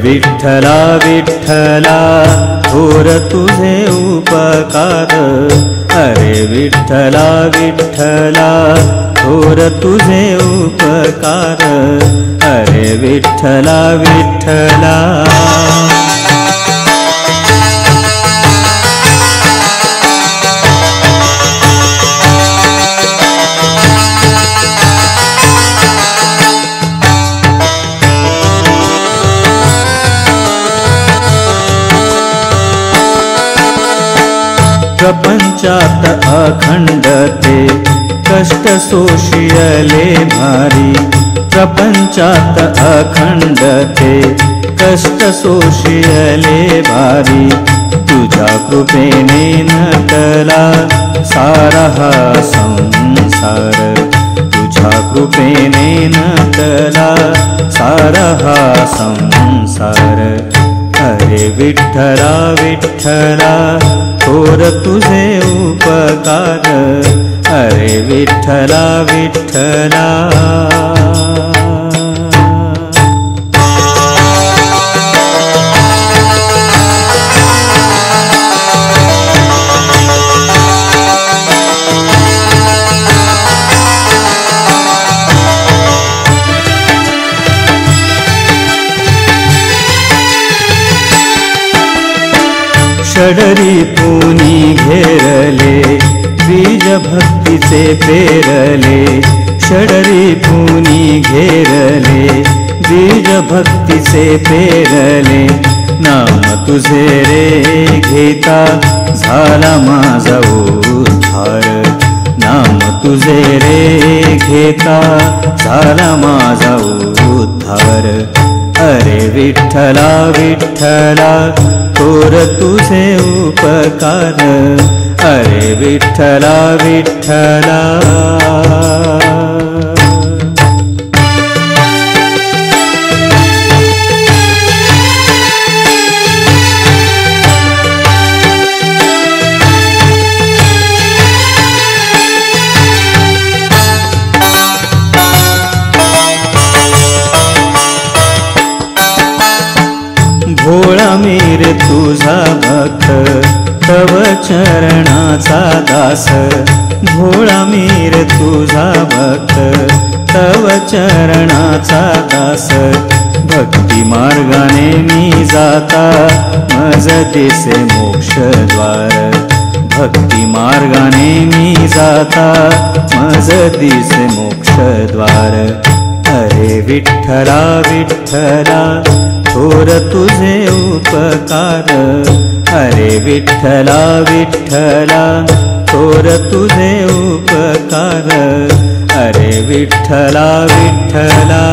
विठ्ठला विठ्ठला थोर तुझे उपकार, अरे विठ्ठला विठ्ठला थोर तुझे उपकार, अरे विठ्ठला विठ्ठला। प्रपंचात अखंडते कष्ट सोशियले भारी, प्रपंचात अखंडते कष्ट सोशियले भारी, तुझ्या कृपेने नटला सारा हा संसार, तुझ्या कृपेने नटला सारा हा संसार, अरे विठ्ठला विठ्ठला थोर तुझे उपकार, अरे विठ्ठला विठ्ठला। षडरी पुनी घेरले बीज भक्तीचे पेरले, षडरी पुनी घेरले बीज भक्तीचे पेरले, नाम तुझे रे घेता झाला माझा उद्धार, नाम तुझे रे घेता झाला माझा उद्धार, अरे विठ्ठला विठ्ठला थोर तुझे उपकार, अरे विठ्ठला विठ्ठला। भोळा मीर तुझा भक्त तव चरणाचा दास, भोळा मीर तुझा भक्त तव चरणाचा दास, भक्ती मार्गाने मी जाता मज दिसे मोक्ष द्वार, भक्ती मार्गाने मी जाता मज दिसे मोक्ष द्वार, अरे विठ्ठला विठ्ठला थोर तुझे उपकार, अरे विठ्ठला विठ्ठला थोर तुझे उपकार, अरे विठ्ठला विठ्ठला।